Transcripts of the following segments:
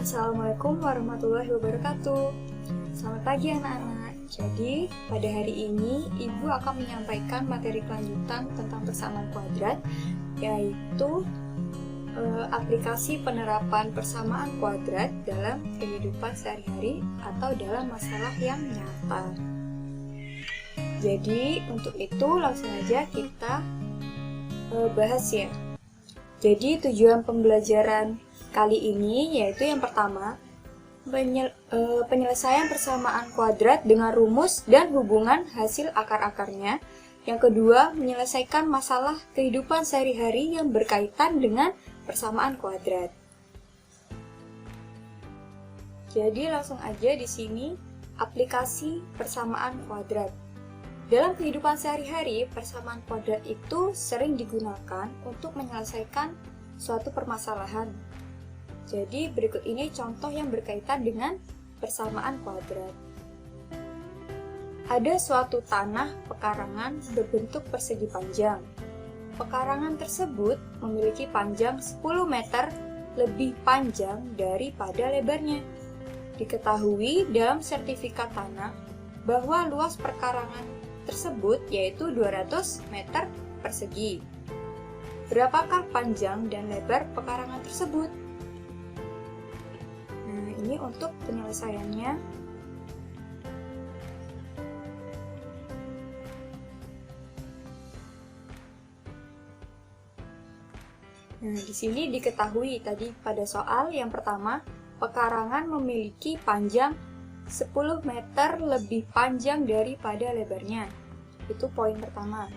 Assalamualaikum warahmatullahi wabarakatuh. Selamat pagi anak-anak. Jadi, pada hari ini Ibu akan menyampaikan materi kelanjutan tentang persamaan kuadrat, yaitu aplikasi penerapan persamaan kuadrat dalam kehidupan sehari-hari atau dalam masalah yang nyata. Jadi, untuk itu langsung aja kita bahas ya. Jadi, tujuan pembelajaran kali ini yaitu yang pertama, penyelesaian persamaan kuadrat dengan rumus dan hubungan hasil akar-akarnya. Yang kedua, menyelesaikan masalah kehidupan sehari-hari yang berkaitan dengan persamaan kuadrat. Jadi langsung aja di sini aplikasi persamaan kuadrat. Dalam kehidupan sehari-hari, persamaan kuadrat itu sering digunakan untuk menyelesaikan suatu permasalahan. Jadi berikut ini contoh yang berkaitan dengan persamaan kuadrat. Ada suatu tanah pekarangan berbentuk persegi panjang. Pekarangan tersebut memiliki panjang 10 meter lebih panjang daripada lebarnya. Diketahui dalam sertifikat tanah bahwa luas pekarangan tersebut yaitu 200 meter persegi. Berapakah panjang dan lebar pekarangan tersebut? Nah, ini untuk penyelesaiannya. Nah, di sini diketahui tadi pada soal yang pertama, pekarangan memiliki panjang 10 meter lebih panjang daripada lebarnya. Itu poin pertama.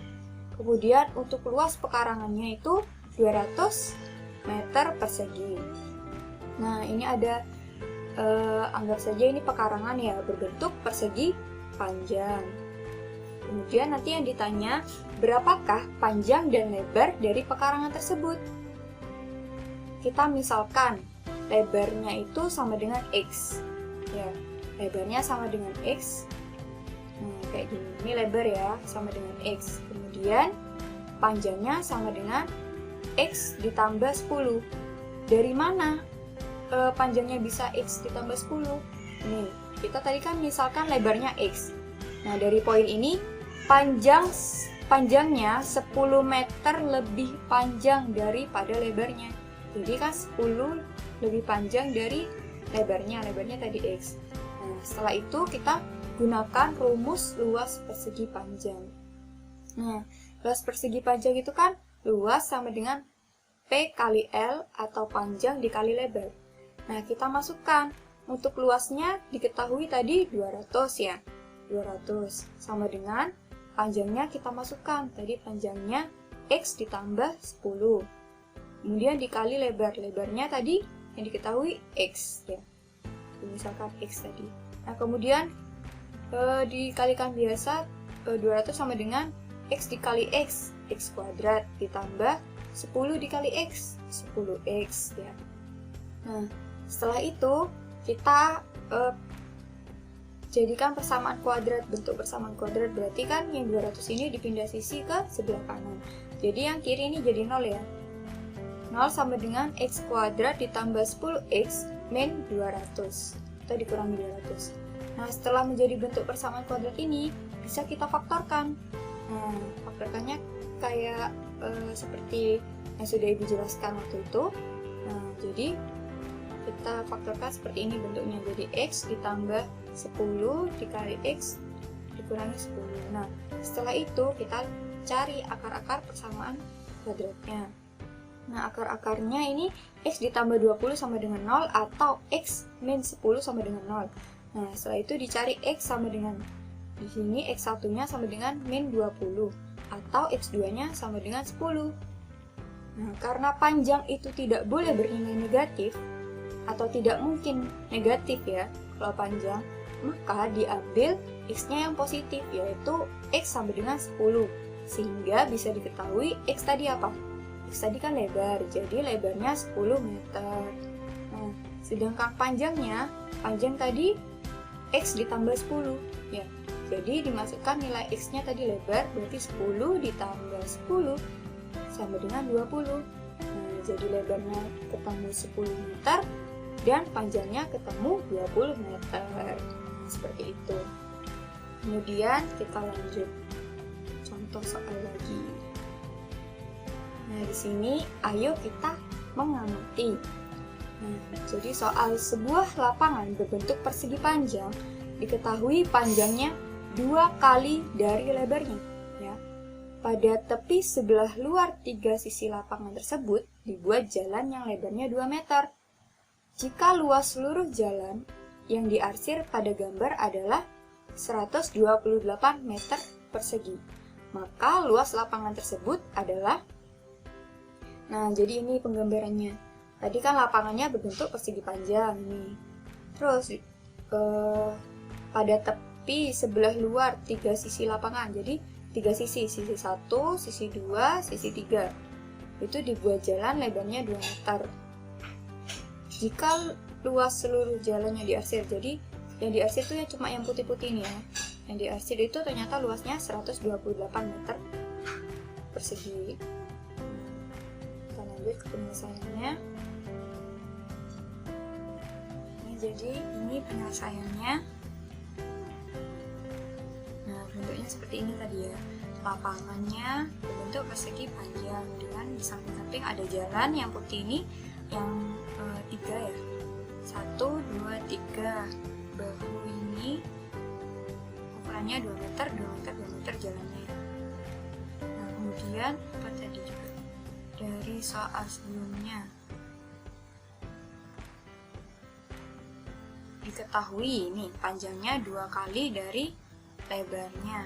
Kemudian untuk luas pekarangannya itu 200 meter persegi. Nah, ini ada anggap saja ini pekarangan ya, berbentuk persegi panjang. Kemudian nanti yang ditanya, berapakah panjang dan lebar dari pekarangan tersebut? Kita misalkan lebarnya itu sama dengan X. Ya, lebarnya sama dengan X. Nah, kayak gini. Ini lebar ya, sama dengan X. Kemudian panjangnya sama dengan X ditambah 10. Dari mana panjangnya bisa X ditambah 10? Nih, kita tadi kan misalkan lebarnya X. Nah, dari poin ini, panjangnya 10 meter lebih panjang daripada lebarnya. Jadi kan 10 lebih panjang dari lebarnya tadi X. Nah, setelah itu kita gunakan rumus luas persegi panjang. Nah, luas persegi panjang itu kan luas sama dengan P kali L atau panjang dikali lebar. Nah, kita masukkan. Untuk luasnya diketahui tadi 200 ya. 200 sama dengan panjangnya kita masukkan. Tadi panjangnya X ditambah 10. Kemudian dikali lebar. Lebarnya tadi yang diketahui X ya. Misalkan X tadi. Nah, kemudian dikalikan biasa 200 sama dengan X dikali X. X kuadrat ditambah 10 dikali X. 10X ya. Nah, setelah itu kita jadikan persamaan kuadrat. Bentuk persamaan kuadrat berarti kan yang 200 ini dipindah sisi ke sebelah kanan. Jadi yang kiri ini jadi 0 ya. 0 sama dengan X kuadrat ditambah 10X min 200. Atau dikurangi 200. Nah, setelah menjadi bentuk persamaan kuadrat ini bisa kita faktorkan. Nah, faktorkannya kayak seperti yang sudah Ibu jelaskan waktu itu. Nah, jadi kita faktorkan seperti ini bentuknya. Jadi X ditambah 10 dikali X dikurangi 10. Nah, setelah itu kita cari akar-akar persamaan kuadratnya. Nah, akar-akarnya ini X ditambah 20 sama dengan 0 atau X min 10 sama dengan 0. Nah, setelah itu dicari X sama dengan, di sini X1-nya sama dengan min 20 atau X2-nya sama dengan 10. Nah, karena panjang itu tidak boleh bernilai negatif, atau tidak mungkin negatif ya kalau panjang, maka diambil X-nya yang positif, yaitu X sama dengan 10, sehingga bisa diketahui X tadi apa? X tadi kan lebar, jadi lebarnya 10 meter. Nah, sedangkan panjang tadi X ditambah 10 ya, jadi dimasukkan nilai X-nya tadi lebar, berarti 10 ditambah 10 sama dengan 20. Nah, jadi lebarnya ketemu 10 meter, dan panjangnya ketemu 20 meter. Seperti itu. Kemudian kita lanjut contoh soal lagi. Nah, di sini ayo kita mengamati. Nah, jadi soal sebuah lapangan berbentuk persegi panjang diketahui panjangnya 2 kali dari lebarnya. Ya. Pada tepi sebelah luar 3 sisi lapangan tersebut dibuat jalan yang lebarnya 2 meter. Jika luas seluruh jalan yang diarsir pada gambar adalah 128 meter persegi, maka luas lapangan tersebut adalah... Nah, jadi ini penggambarannya. Tadi kan lapangannya berbentuk persegi panjang nih. Terus pada tepi sebelah luar 3 sisi lapangan. Jadi 3 sisi 1, sisi 2, sisi 3. Itu dibuat jalan lebarnya 2 meter. Jika luas seluruh jalan yang diarsir, jadi yang diarsir itu ya cuma yang putih-putih ini ya. Yang diarsir itu ternyata luasnya 128 meter persegi. Kita lanjut ke penyelesaiannya. Nah, jadi ini penyelesaiannya. Nah, bentuknya seperti ini tadi ya. Lapangannya berbentuk persegi panjang dengan di samping-samping ada jalan yang putih ini yang 3 ya. 1, 2, 3. Bahu ini ukurannya 2 meter, 2 meter, 2 meter jalannya. Nah, kemudian apa tadi juga dari soal sebelumnya diketahui ini panjangnya 2 kali dari lebarnya.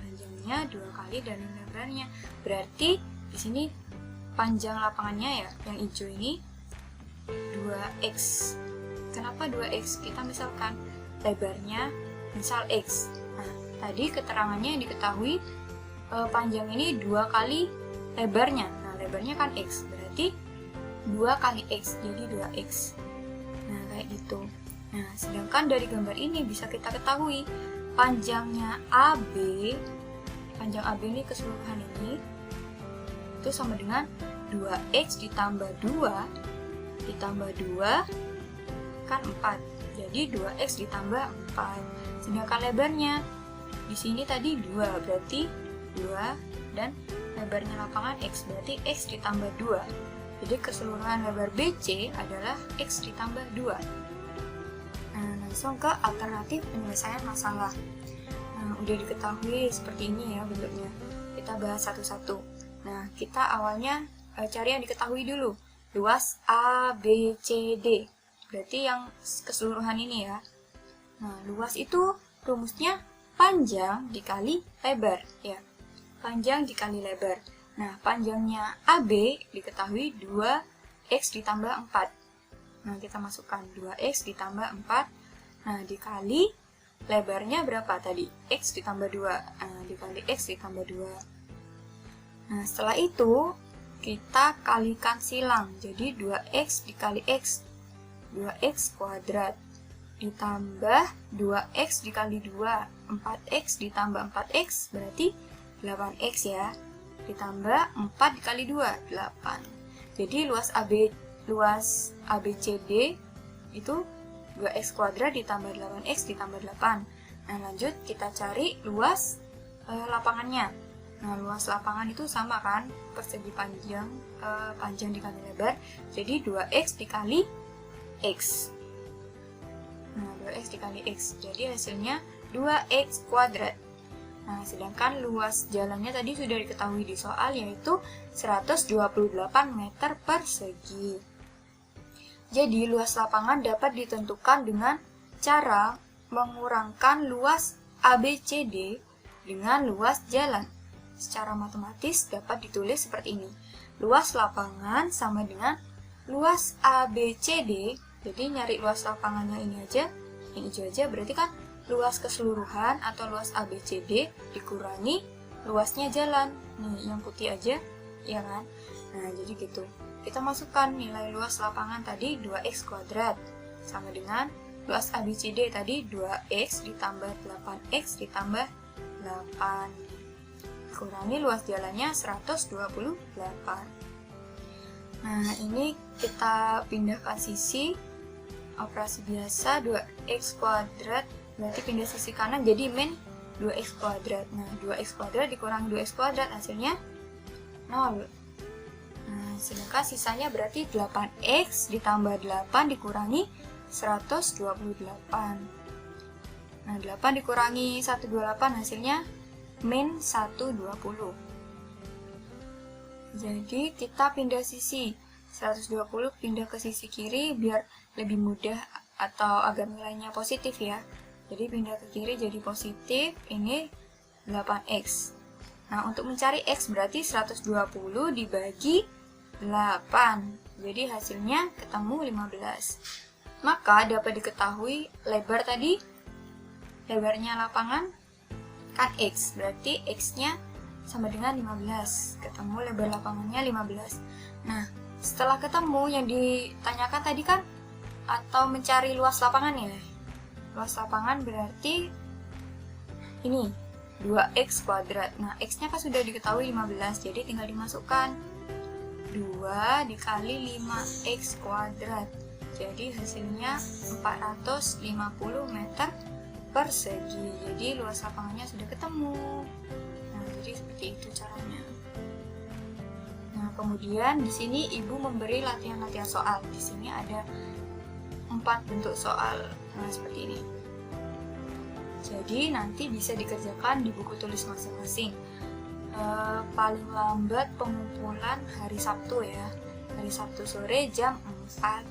Panjangnya 2 kali dari lebarnya. Berarti di sini panjang lapangannya ya, yang hijau ini 2x. Kenapa 2x? Kita misalkan lebarnya misal x. Nah, tadi keterangannya diketahui panjang ini 2 kali lebarnya. Nah, lebarnya kan x, berarti 2 kali x, jadi 2x. Nah, kayak gitu. Nah, sedangkan dari gambar ini bisa kita ketahui panjangnya AB, panjang AB ini keseluruhan ini itu sama dengan 2x ditambah 2 ditambah 2 kan 4. Jadi 2x ditambah 4. Sedangkan lebarnya di sini tadi 2, berarti 2 dan lebarnya lapangan x, berarti x ditambah 2. Jadi keseluruhan lebar BC adalah x ditambah 2. Nah, langsung ke alternatif penyelesaian masalah. Nah, udah diketahui seperti ini ya bentuknya. Kita bahas satu-satu. Nah, kita awalnya cari yang diketahui dulu. Luas ABCD. Berarti yang keseluruhan ini ya. Nah, luas itu rumusnya panjang dikali lebar ya. Panjang dikali lebar. Nah, panjangnya AB diketahui 2x ditambah 4. Nah, kita masukkan 2x ditambah 4. Nah, dikali lebarnya berapa tadi? X ditambah 2. Nah, dikali x ditambah 2. Nah, setelah itu kita kalikan silang. Jadi 2x dikali x, 2x kuadrat ditambah 2x dikali 2, 4x ditambah 4x berarti 8x ya. Ditambah 4 dikali 2, 8. Jadi luas ABCD itu 2x kuadrat ditambah 8x ditambah 8. Nah, lanjut kita cari luas lapangannya. Nah, luas lapangan itu sama kan, persegi panjang, panjang dikali lebar, jadi 2x dikali x. Nah, 2x dikali x, jadi hasilnya 2x kuadrat. Nah, sedangkan luas jalannya tadi sudah diketahui di soal, yaitu 128 meter persegi. Jadi, luas lapangan dapat ditentukan dengan cara mengurangkan luas ABCD dengan luas jalan. Secara matematis dapat ditulis seperti ini. Luas lapangan sama dengan luas ABCD. Jadi nyari luas lapangannya ini aja, yang hijau aja, berarti kan luas keseluruhan atau luas ABCD dikurangi luasnya jalan. Nih, yang putih aja, ya kan? Nah, jadi gitu. Kita masukkan nilai luas lapangan tadi 2x kuadrat sama dengan luas ABCD tadi 2x ditambah 8x ditambah 8. Kurangi luas jalannya 128. Nah, ini kita pindahkan sisi, operasi biasa 2x kuadrat, berarti pindah sisi kanan jadi min 2x kuadrat. Nah, 2x kuadrat dikurangi 2x kuadrat hasilnya 0. Nah, sedangkan sisanya berarti 8x ditambah 8 dikurangi 128. Nah, 8 dikurangi 128 hasilnya min 120. Jadi kita pindah sisi, 120 pindah ke sisi kiri biar lebih mudah atau agar nilainya positif ya. Jadi pindah ke kiri jadi positif, ini 8x. Nah, untuk mencari x berarti 120 dibagi 8. Jadi hasilnya ketemu 15. Maka dapat diketahui lebarnya lapangan kan x, berarti x-nya sama dengan 15. Ketemu lebar lapangannya 15. Nah, setelah ketemu yang ditanyakan tadi kan atau mencari luas lapangan ya. Luas lapangan berarti ini 2x kuadrat. Nah, x-nya kan sudah diketahui 15, jadi tinggal dimasukkan 2 dikali 5x kuadrat. Jadi hasilnya 450 meter persegi. Jadi luas lapangannya sudah ketemu. Nah, jadi seperti itu caranya. Nah, kemudian di sini ibu memberi latihan-latihan soal. Di sini ada 4 bentuk soal. Nah, seperti ini. Jadi nanti bisa dikerjakan di buku tulis masing-masing. Paling lambat pengumpulan hari Sabtu ya. Hari Sabtu sore jam 4.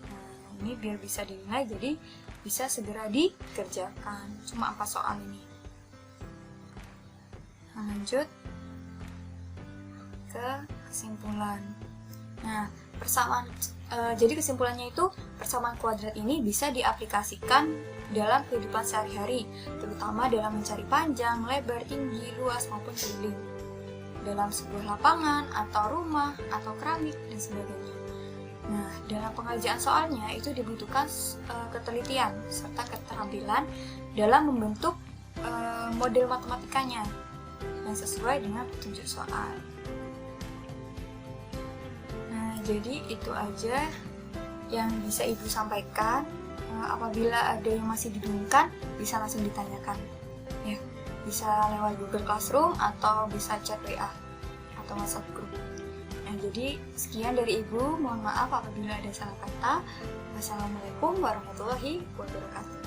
Nah, ini biar bisa dinilai, jadi bisa segera dikerjakan. Cuma 4 soal ini. Nah, lanjut ke kesimpulan. Nah, jadi kesimpulannya itu persamaan kuadrat ini bisa diaplikasikan dalam kehidupan sehari-hari, terutama dalam mencari panjang, lebar, tinggi, luas maupun keliling, dalam sebuah lapangan atau rumah atau keramik dan sebagainya. Nah, dalam pengerjaan soalnya itu dibutuhkan ketelitian serta keterampilan dalam membentuk model matematikanya yang sesuai dengan petunjuk soal. Nah, jadi itu aja yang bisa ibu sampaikan. Apabila ada yang masih dibingungkan, bisa langsung ditanyakan. Ya, bisa lewat Google Classroom atau bisa chat WA atau WhatsApp group. Nah, jadi sekian dari ibu. Mohon maaf apabila ada salah kata. Wassalamualaikum warahmatullahi wabarakatuh.